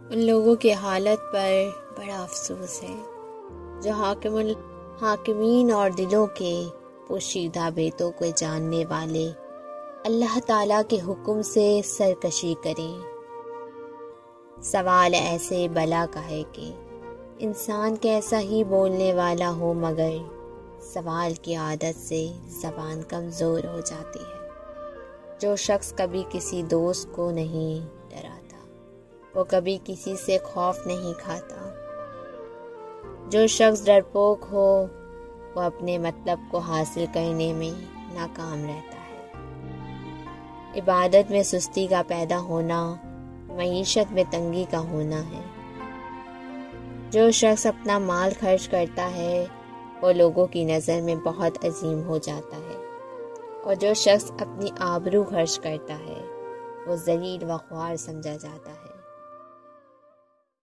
ان لوگوں کی حالت پر بڑا افسوس ہے جو حاکمین اور دلوں کے پوشیدہ بیتوں کو جاننے والے اللہ تعالیٰ کے حکم سے سرکشی کریں۔ سوال ایسے بلا کا ہے کہ انسان کیسا ہی بولنے والا ہو مگر سوال کی عادت سے زبان کمزور ہو جاتی ہے۔ جو شخص کبھی کسی دوست کو نہیں ڈراتا وہ کبھی کسی سے خوف نہیں کھاتا۔ جو شخص ڈرپوک ہو وہ اپنے مطلب کو حاصل کرنے میں ناکام رہتا ہے۔ عبادت میں سستی کا پیدا ہونا معیشت میں تنگی کا ہونا ہے۔ جو شخص اپنا مال خرچ کرتا ہے وہ لوگوں کی نظر میں بہت عظیم ہو جاتا ہے، اور جو شخص اپنی آبرو خرچ کرتا ہے وہ ذلیل و خوار سمجھا جاتا ہے۔